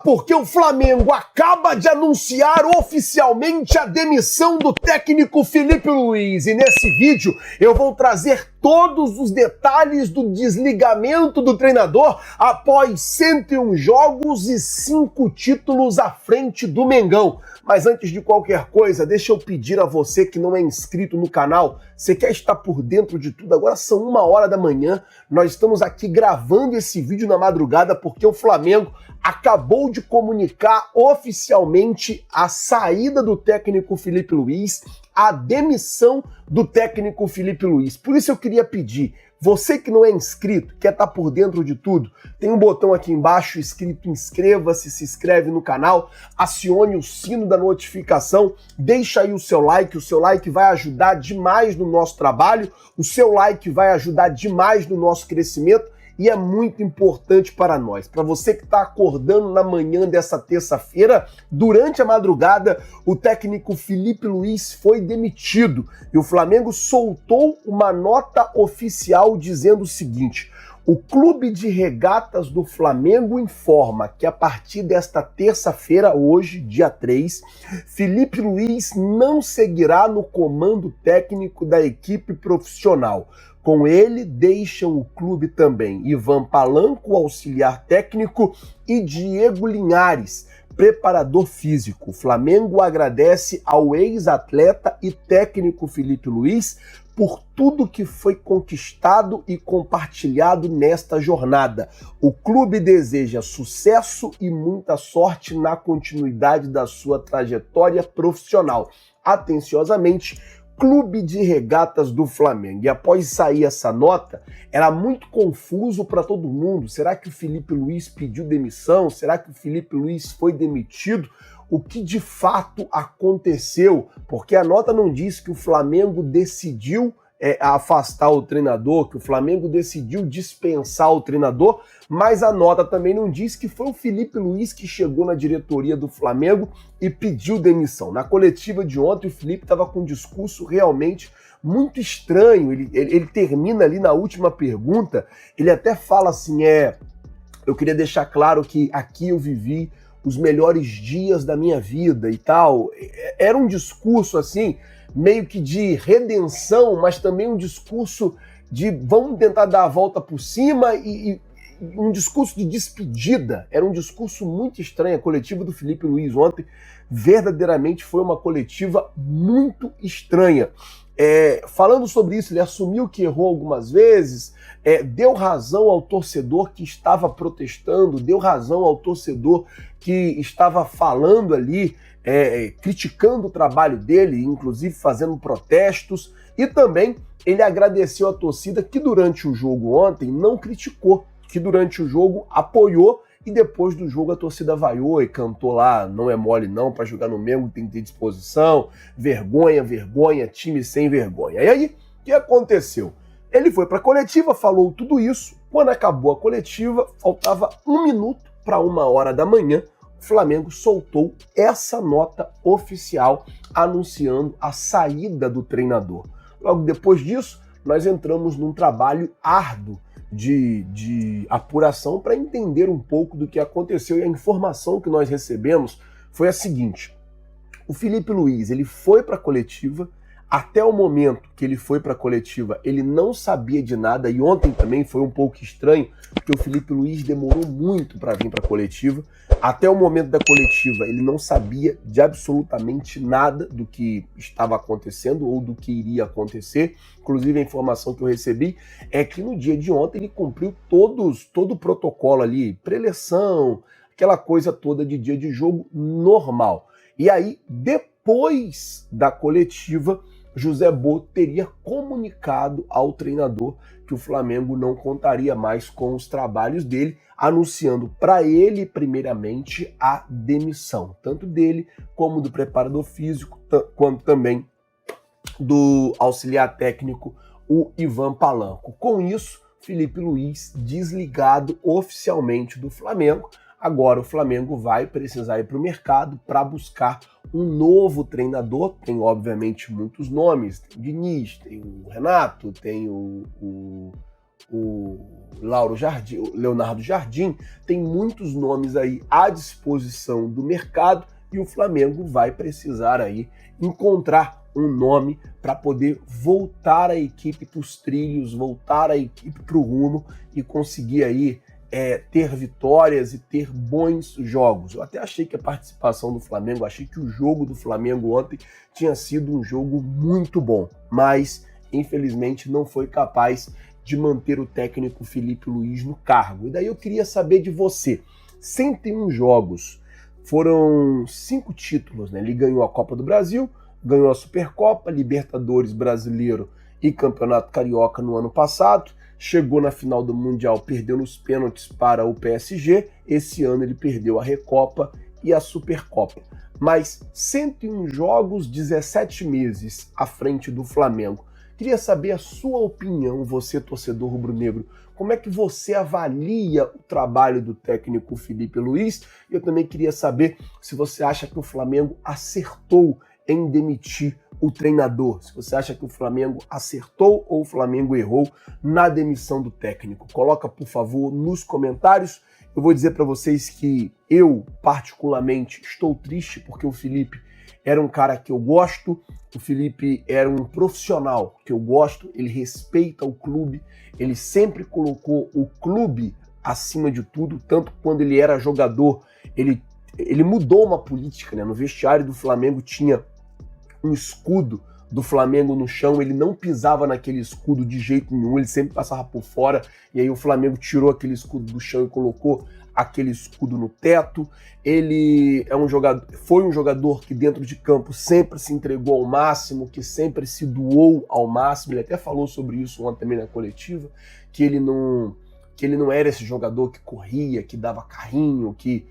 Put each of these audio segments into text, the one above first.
Porque o Flamengo acaba de anunciar oficialmente a demissão do técnico Felipe Luiz. E nesse vídeo eu vou trazer todos os detalhes do desligamento do treinador após 101 jogos e 5 títulos à frente do Mengão. Mas antes de qualquer coisa, deixa eu pedir a você que não é inscrito no canal, você quer estar por dentro de tudo? Agora são 1h da manhã, nós estamos aqui gravando esse vídeo na madrugada porque o Flamengo acabou de comunicar oficialmente a saída do técnico Felipe Luiz, a demissão do técnico Felipe Luiz. Por isso eu queria pedir, você que não é inscrito, quer estar por dentro de tudo, tem um botão aqui embaixo escrito inscreva-se, se inscreve no canal, acione o sino da notificação, deixa aí o seu like vai ajudar demais no nosso trabalho, o seu like vai ajudar demais no nosso crescimento, e é muito importante para nós. Para você que está acordando na manhã dessa terça-feira, durante a madrugada, o técnico Felipe Luiz foi demitido. E o Flamengo soltou uma nota oficial dizendo o seguinte: o Clube de Regatas do Flamengo informa que a partir desta terça-feira, hoje, dia 3, Felipe Luiz não seguirá no comando técnico da equipe profissional. Com ele, deixam o clube também Ivan Palanco, auxiliar técnico, e Diego Linhares, preparador físico. O Flamengo agradece ao ex-atleta e técnico Felipe Luiz por tudo que foi conquistado e compartilhado nesta jornada. O clube deseja sucesso e muita sorte na continuidade da sua trajetória profissional. Atenciosamente, Clube de Regatas do Flamengo. E após sair essa nota, era muito confuso para todo mundo. Será que o Felipe Luiz pediu demissão? Será que o Felipe Luiz foi demitido? O que de fato aconteceu? Porque a nota não diz que o Flamengo decidiu afastar o treinador, que o Flamengo decidiu dispensar o treinador, mas a nota também não diz que foi o Felipe Luiz que chegou na diretoria do Flamengo e pediu demissão. Na coletiva de ontem, o Felipe estava com um discurso realmente muito estranho. Ele termina ali na última pergunta, ele até fala assim, eu queria deixar claro que aqui eu vivi os melhores dias da minha vida e tal. Era um discurso assim, meio que de redenção, mas também um discurso de vamos tentar dar a volta por cima e um discurso de despedida. Era um discurso muito estranho. A coletiva do Felipe Luiz ontem verdadeiramente foi uma coletiva muito estranha. Falando sobre isso, ele assumiu que errou algumas vezes, deu razão ao torcedor que estava protestando, deu razão ao torcedor que estava falando ali, criticando o trabalho dele, inclusive fazendo protestos, e também ele agradeceu a torcida que durante o jogo ontem não criticou, que durante o jogo apoiou, e depois do jogo a torcida vaiou e cantou lá, não é mole não, para jogar no Mengo tem que ter disposição, vergonha, vergonha, time sem vergonha. E aí, o que aconteceu? Ele foi para a coletiva, falou tudo isso, quando acabou a coletiva, faltava 1 minuto para 1h da manhã, o Flamengo soltou essa nota oficial anunciando a saída do treinador. Logo depois disso, nós entramos num trabalho árduo de apuração para entender um pouco do que aconteceu, e a informação que nós recebemos foi a seguinte: o Felipe Luiz, ele foi para a coletiva, até o momento que ele foi para a coletiva, ele não sabia de nada, e ontem também foi um pouco estranho, porque o Felipe Luiz demorou muito para vir para a coletiva. Até o momento da coletiva, ele não sabia de absolutamente nada do que estava acontecendo ou do que iria acontecer. Inclusive, a informação que eu recebi é que no dia de ontem ele cumpriu todo o protocolo ali, preleção, aquela coisa toda de dia de jogo normal. E aí, depois da coletiva, José Bô teria comunicado ao treinador que o Flamengo não contaria mais com os trabalhos dele, anunciando para ele, primeiramente, a demissão, tanto dele como do preparador físico, quanto também do auxiliar técnico, o Ivan Palanco. Com isso, Felipe Luiz desligado oficialmente do Flamengo. Agora o Flamengo vai precisar ir para o mercado para buscar um novo treinador. Tem, obviamente, muitos nomes. Tem o Diniz, tem o Renato, tem o o Leonardo Jardim, tem muitos nomes aí à disposição do mercado e o Flamengo vai precisar aí encontrar um nome para poder voltar a equipe para os trilhos, voltar a equipe para o rumo e conseguir aí ter vitórias e ter bons jogos. Eu até achei que a participação do Flamengo, achei que o jogo do Flamengo ontem tinha sido um jogo muito bom, mas infelizmente não foi capaz de manter o técnico Felipe Luiz no cargo. E daí eu queria saber de você, 101 jogos, foram 5 títulos, né? Ele ganhou a Copa do Brasil, ganhou a Supercopa, Libertadores Brasileiro e Campeonato Carioca no ano passado, chegou na final do Mundial, perdeu nos pênaltis para o PSG, esse ano ele perdeu a Recopa e a Supercopa. Mas 101 jogos, 17 meses à frente do Flamengo. Queria saber a sua opinião, você torcedor rubro-negro, como é que você avalia o trabalho do técnico Felipe Luiz? Eu também queria saber se você acha que o Flamengo acertou em demitir o treinador, se você acha que o Flamengo acertou ou o Flamengo errou na demissão do técnico. Coloca, por favor, nos comentários. Eu vou dizer para vocês que eu, particularmente, estou triste porque o Felipe era um cara que eu gosto, o Felipe era um profissional que eu gosto, ele respeita o clube, ele sempre colocou o clube acima de tudo, tanto quando ele era jogador, ele mudou uma política, né? No vestiário do Flamengo tinha um escudo do Flamengo no chão, ele não pisava naquele escudo de jeito nenhum, ele sempre passava por fora, e aí o Flamengo tirou aquele escudo do chão e colocou aquele escudo no teto. Ele foi um jogador que dentro de campo sempre se entregou ao máximo, que sempre se doou ao máximo, ele até falou sobre isso ontem também na coletiva, que ele não era esse jogador que corria, que dava carrinho, que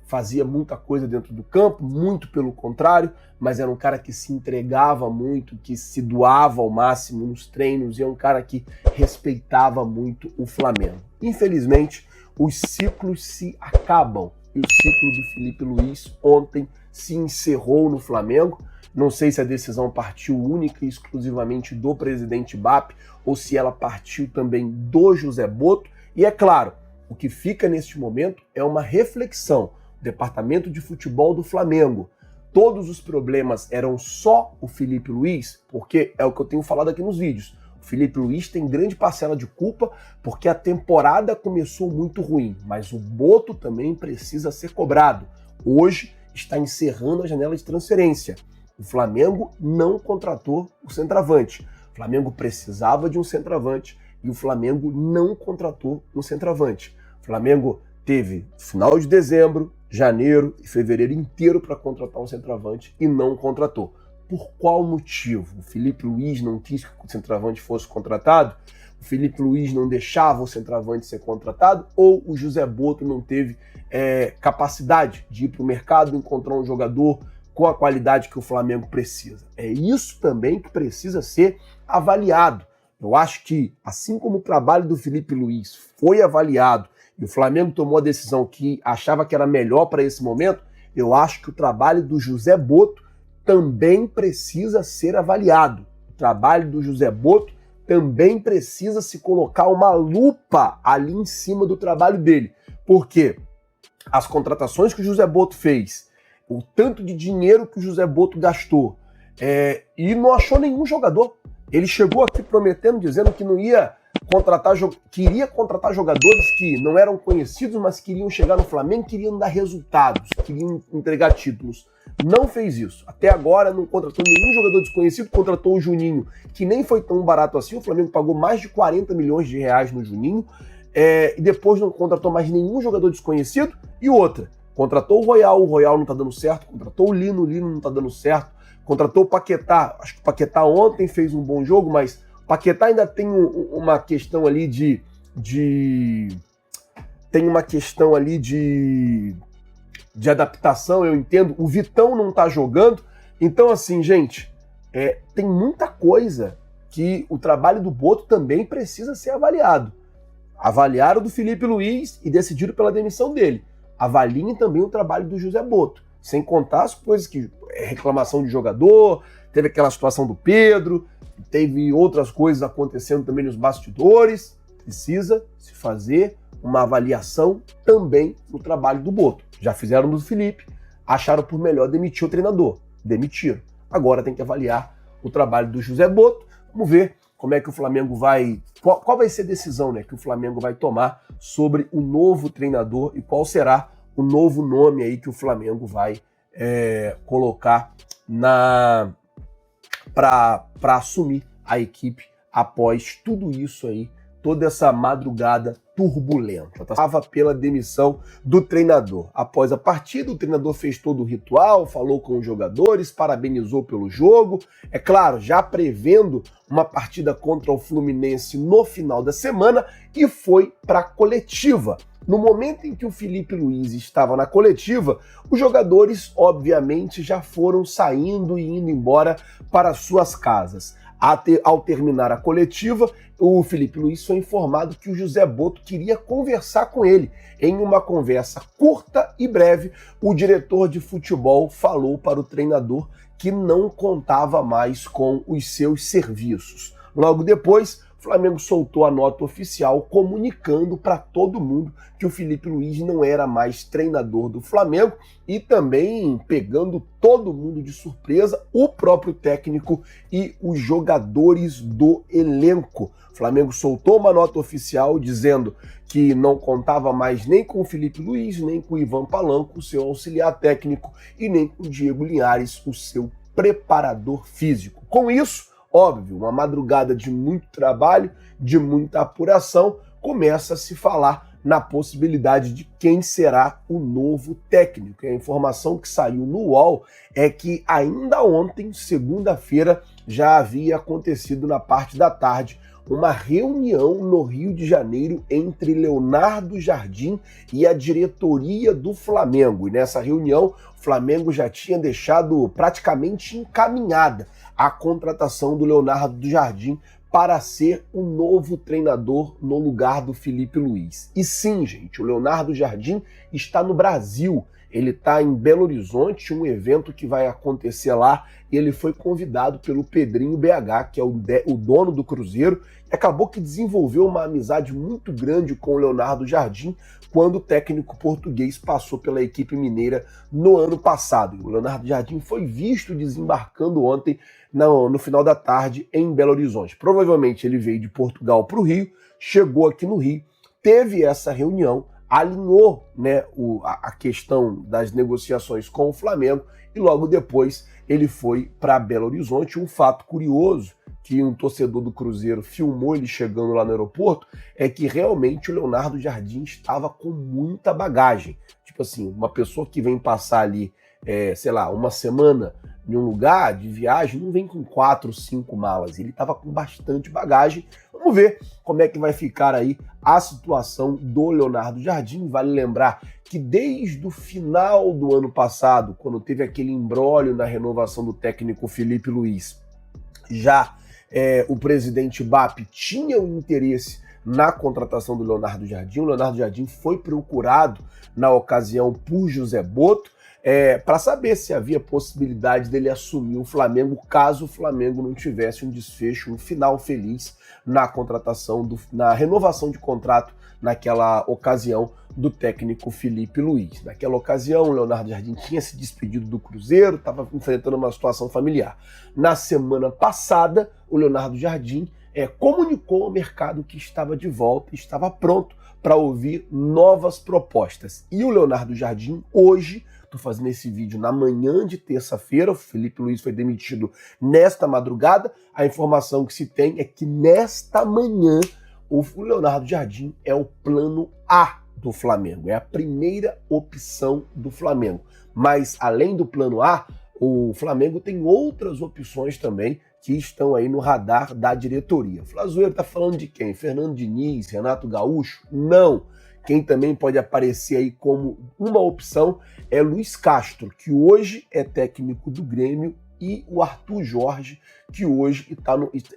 fazia muita coisa dentro do campo, muito pelo contrário, mas era um cara que se entregava muito, que se doava ao máximo nos treinos, e é um cara que respeitava muito o Flamengo. Infelizmente, os ciclos se acabam, e o ciclo do Felipe Luiz ontem se encerrou no Flamengo. Não sei se a decisão partiu única e exclusivamente do presidente BAP, ou se ela partiu também do José Botto, e é claro, o que fica neste momento é uma reflexão. O departamento de futebol do Flamengo, todos os problemas eram só o Felipe Luiz, porque é o que eu tenho falado aqui nos vídeos. O Felipe Luiz tem grande parcela de culpa porque a temporada começou muito ruim, mas o Botto também precisa ser cobrado. Hoje está encerrando a janela de transferência. O Flamengo não contratou o centroavante. O Flamengo precisava de um centroavante e o Flamengo não contratou um centroavante. O Flamengo teve final de dezembro, janeiro e fevereiro inteiro para contratar um centroavante e não contratou. Por qual motivo? O Felipe Luiz não quis que o centroavante fosse contratado? O Felipe Luiz não deixava o centroavante ser contratado? Ou o José Botto não teve capacidade de ir para o mercado e encontrar um jogador com a qualidade que o Flamengo precisa? É isso também que precisa ser avaliado. Eu acho que, assim como o trabalho do Felipe Luiz foi avaliado e o Flamengo tomou a decisão que achava que era melhor para esse momento, eu acho que o trabalho do José Botto também precisa ser avaliado. O trabalho do José Botto também precisa se colocar uma lupa ali em cima do trabalho dele. Porque as contratações que o José Botto fez, o tanto de dinheiro que o José Botto gastou, e não achou nenhum jogador. Ele chegou aqui prometendo, dizendo que não ia queria contratar jogadores que não eram conhecidos, mas queriam chegar no Flamengo, queriam dar resultados, queriam entregar títulos. Não fez isso. Até agora não contratou nenhum jogador desconhecido, contratou o Juninho, que nem foi tão barato assim. O Flamengo pagou mais de 40 milhões de reais no Juninho, e depois não contratou mais nenhum jogador desconhecido. E outra, contratou o Royal não tá dando certo, contratou o Lino não tá dando certo, contratou o Paquetá, acho que o Paquetá ontem fez um bom jogo, mas o Paquetá ainda tem uma questão ali de adaptação, eu entendo. O Vitão não tá jogando. Então, assim, gente, tem muita coisa que o trabalho do Botto também precisa ser avaliado. Avaliaram do Felipe Luiz e decidiram pela demissão dele. Avaliem também o trabalho do José Botto. Sem contar as coisas que... reclamação de jogador, teve aquela situação do Pedro, teve outras coisas acontecendo também nos bastidores. precisa se fazer uma avaliação também no trabalho do Boto. Já fizeram do Felipe, acharam por melhor demitir o treinador. Demitiram. Agora tem que avaliar o trabalho do José Boto. Vamos ver como é que o Flamengo vai... Qual vai ser a decisão, né, que o Flamengo vai tomar sobre o novo treinador e qual será o novo nome aí que o Flamengo vai colocar para assumir a equipe após tudo isso aí, toda essa madrugada turbulenta. Estava pela demissão do treinador. Após a partida, o treinador fez todo o ritual, falou com os jogadores, parabenizou pelo jogo. É claro, já prevendo uma partida contra o Fluminense no final da semana e foi para a coletiva. No momento em que o Felipe Luiz estava na coletiva, os jogadores, obviamente, já foram saindo e indo embora para suas casas. Ao terminar a coletiva, o Felipe Luiz foi informado que o José Boto queria conversar com ele. Em uma conversa curta e breve, o diretor de futebol falou para o treinador que não contava mais com os seus serviços. Logo depois, o Flamengo soltou a nota oficial comunicando para todo mundo que o Felipe Luiz não era mais treinador do Flamengo e também pegando todo mundo de surpresa, o próprio técnico e os jogadores do elenco. O Flamengo soltou uma nota oficial dizendo que não contava mais nem com o Felipe Luiz, nem com o Ivan Palanco, o seu auxiliar técnico, e nem com o Diego Linhares, o seu preparador físico. Com isso, óbvio, uma madrugada de muito trabalho, de muita apuração, começa a se falar na possibilidade de quem será o novo técnico. E a informação que saiu no UOL é que ainda ontem, segunda-feira, já havia acontecido na parte da tarde uma reunião no Rio de Janeiro entre Leonardo Jardim e a diretoria do Flamengo. E nessa reunião, o Flamengo já tinha deixado praticamente encaminhada a contratação do Leonardo Jardim para ser o novo treinador no lugar do Felipe Luiz. E sim, gente, o Leonardo Jardim está no Brasil. Ele está em Belo Horizonte, um evento que vai acontecer lá, e ele foi convidado pelo Pedrinho BH, que é o dono do Cruzeiro, e acabou que desenvolveu uma amizade muito grande com o Leonardo Jardim quando o técnico português passou pela equipe mineira no ano passado. O Leonardo Jardim foi visto desembarcando ontem, no final da tarde, em Belo Horizonte. Provavelmente ele veio de Portugal para o Rio, chegou aqui no Rio, teve essa reunião, alinhou, né, a questão das negociações com o Flamengo e logo depois ele foi para Belo Horizonte. Um fato curioso que um torcedor do Cruzeiro filmou ele chegando lá no aeroporto é que realmente o Leonardo Jardim estava com muita bagagem. Tipo assim, uma pessoa que vem passar ali, sei lá, uma semana em um lugar de viagem, não vem com 4, 5 malas. Ele estava com bastante bagagem. Vamos ver como é que vai ficar aí a situação do Leonardo Jardim. Vale lembrar que desde o final do ano passado, quando teve aquele imbróglio na renovação do técnico Felipe Luiz, já o presidente BAP tinha o interesse na contratação do Leonardo Jardim. O Leonardo Jardim foi procurado na ocasião por José Boto, para saber se havia possibilidade dele assumir o Flamengo caso o Flamengo não tivesse um desfecho, um final feliz na contratação, na renovação de contrato naquela ocasião do técnico Felipe Luiz. Naquela ocasião, o Leonardo Jardim tinha se despedido do Cruzeiro, estava enfrentando uma situação familiar. Na semana passada, o Leonardo Jardim comunicou ao mercado que estava de volta, estava pronto para ouvir novas propostas. E o Leonardo Jardim, hoje, estou fazendo esse vídeo na manhã de terça-feira, o Felipe Luiz foi demitido nesta madrugada, a informação que se tem é que nesta manhã o Leonardo Jardim é o plano A do Flamengo, é a primeira opção do Flamengo. Mas além do plano A, o Flamengo tem outras opções também que estão aí no radar da diretoria. O Flazoeiro está falando de quem? Fernando Diniz, Renato Gaúcho? Não! Quem também pode aparecer aí como uma opção é Luiz Castro, que hoje é técnico do Grêmio, e o Arthur Jorge, que hoje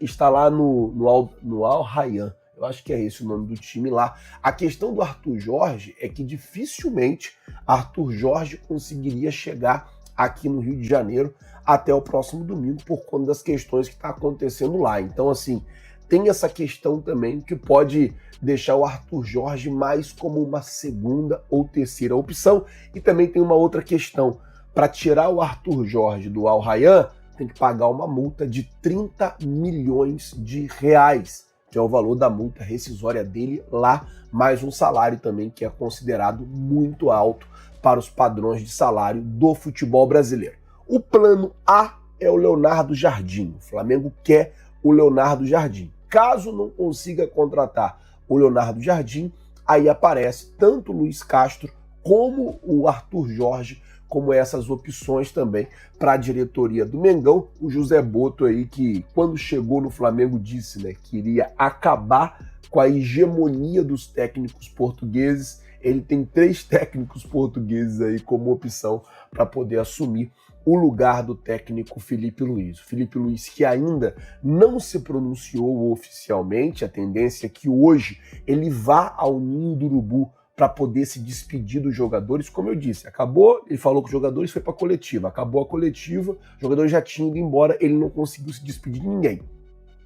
está lá no Al Rayyan. Eu acho que é esse o nome do time lá. A questão do Arthur Jorge é que dificilmente Arthur Jorge conseguiria chegar aqui no Rio de Janeiro até o próximo domingo por conta das questões que está acontecendo lá. Então, assim, tem essa questão também que pode deixar o Arthur Jorge mais como uma segunda ou terceira opção. E também tem uma outra questão. Para tirar o Arthur Jorge do Al Rayyan, tem que pagar uma multa de 30 milhões de reais, que é o valor da multa rescisória dele lá, mais um salário também que é considerado muito alto para os padrões de salário do futebol brasileiro. O plano A é o Leonardo Jardim. O Flamengo quer o Leonardo Jardim. Caso não consiga contratar o Leonardo Jardim, aí aparece tanto o Luiz Castro como o Arthur Jorge, como essas opções também para a diretoria do Mengão. O José Boto aí, que quando chegou no Flamengo disse, né, que iria acabar com a hegemonia dos técnicos portugueses. Ele tem 3 técnicos portugueses aí como opção para poder assumir o lugar do técnico Filipe Luís. O Filipe Luís, que ainda não se pronunciou oficialmente, a tendência é que hoje ele vá ao Ninho do Urubu para poder se despedir dos jogadores. Como eu disse, acabou, ele falou com os jogadores, foi para a coletiva. Acabou a coletiva, os jogadores já tinham ido embora, ele não conseguiu se despedir de ninguém.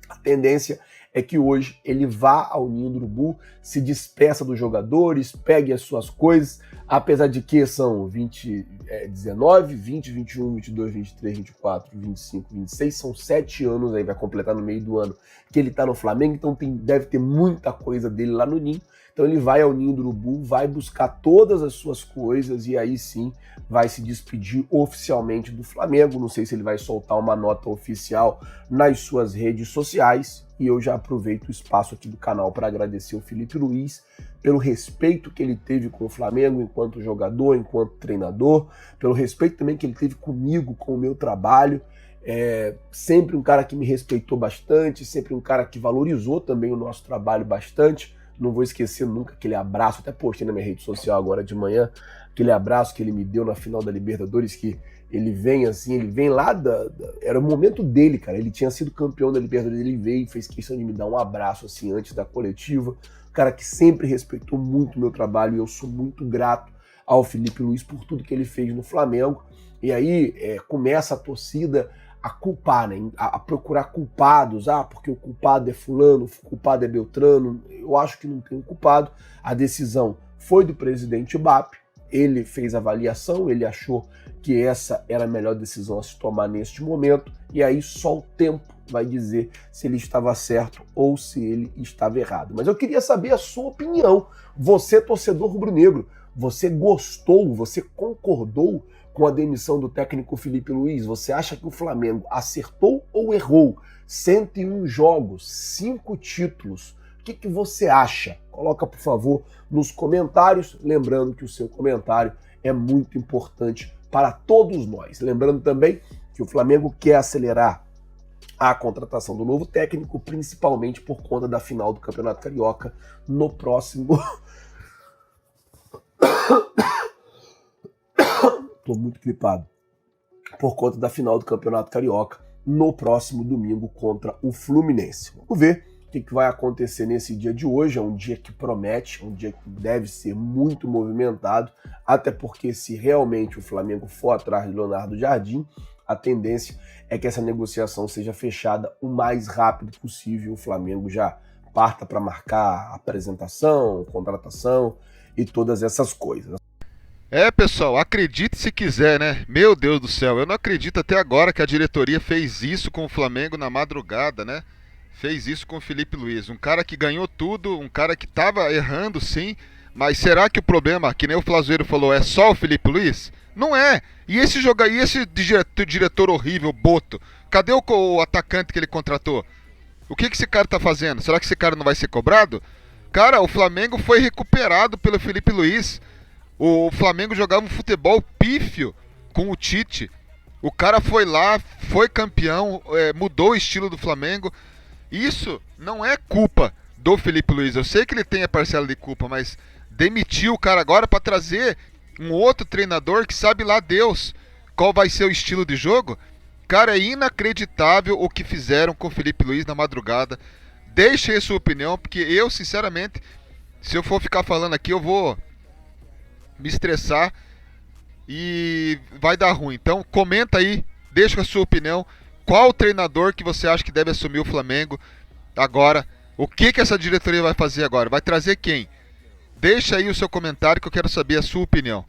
A tendência é que hoje ele vá ao Ninho do Urubu, se despeça dos jogadores, pegue as suas coisas, apesar de que são 19, 20, 21, 22, 23, 24, 25, 26, são 7 anos, aí vai completar no meio do ano que ele está no Flamengo, então deve ter muita coisa dele lá no Ninho. Então ele vai ao Ninho do Urubu, vai buscar todas as suas coisas e aí sim vai se despedir oficialmente do Flamengo. Não sei se ele vai soltar uma nota oficial nas suas redes sociais. E eu já aproveito o espaço aqui do canal para agradecer o Filipe Luís pelo respeito que ele teve com o Flamengo enquanto jogador, enquanto treinador, pelo respeito também que ele teve comigo, com o meu trabalho. Sempre um cara que me respeitou bastante, sempre um cara que valorizou também o nosso trabalho bastante. Não vou esquecer nunca aquele abraço, até postei na minha rede social agora de manhã, aquele abraço que ele me deu na final da Libertadores, que ele vem assim, ele vem lá era o momento dele, cara. Ele tinha sido campeão da Libertadores, ele veio e fez questão de me dar um abraço assim antes da coletiva. Um cara que sempre respeitou muito o meu trabalho e eu sou muito grato ao Filipe Luís por tudo que ele fez no Flamengo. E aí começa a torcida a culpar, né? A procurar culpados. Porque o culpado é fulano, o culpado é Beltrano. Eu acho que não tem um culpado. A decisão foi do presidente BAP. Ele fez a avaliação, ele achou que essa era a melhor decisão a se tomar neste momento. E aí só o tempo vai dizer se ele estava certo ou se ele estava errado. Mas eu queria saber a sua opinião. Você, torcedor rubro-negro, você gostou, você concordou com a demissão do técnico Filipe Luís? Você acha que o Flamengo acertou ou errou? 101 jogos, 5 títulos. O que você acha? Coloca, por favor, nos comentários. Lembrando que o seu comentário é muito importante para todos nós. Lembrando também que o Flamengo quer acelerar a contratação do novo técnico, principalmente por conta da final do Campeonato Carioca no próximo... Tô muito gripado. Por conta da final do Campeonato Carioca no próximo domingo contra o Fluminense. Vamos ver o que vai acontecer nesse dia de hoje. É um dia que promete, um dia que deve ser muito movimentado, até porque se realmente o Flamengo for atrás de Leonardo Jardim, a tendência é que essa negociação seja fechada o mais rápido possível. O Flamengo já parta para marcar a apresentação, contratação e todas essas coisas. Pessoal, acredite se quiser, né? Meu Deus do céu, eu não acredito até agora que a diretoria fez isso com o Flamengo na madrugada, né? Fez isso com o Filipe Luís, um cara que ganhou tudo, um cara que tava errando sim, mas será que o problema, que nem o Flazueiro falou, é só o Filipe Luís? Não é. E esse diretor horrível, Boto? Cadê o atacante que ele contratou? O que esse cara tá fazendo? Será que esse cara não vai ser cobrado? Cara, o Flamengo foi recuperado pelo Filipe Luís. O Flamengo jogava um futebol pífio com o Tite. O cara foi lá, foi campeão, mudou o estilo do Flamengo. Isso não é culpa do Filipe Luís. Eu sei que ele tem a parcela de culpa, mas demitiu o cara agora para trazer um outro treinador que sabe lá Deus qual vai ser o estilo de jogo. Cara, é inacreditável o que fizeram com o Filipe Luís na madrugada. Deixe aí sua opinião, porque eu, sinceramente, se eu for ficar falando aqui, eu vou me estressar e vai dar ruim. Então comenta aí, deixa a sua opinião. Qual treinador que você acha que deve assumir o Flamengo? Agora, o que essa diretoria vai fazer agora? Vai trazer quem? Deixa aí o seu comentário que eu quero saber a sua opinião.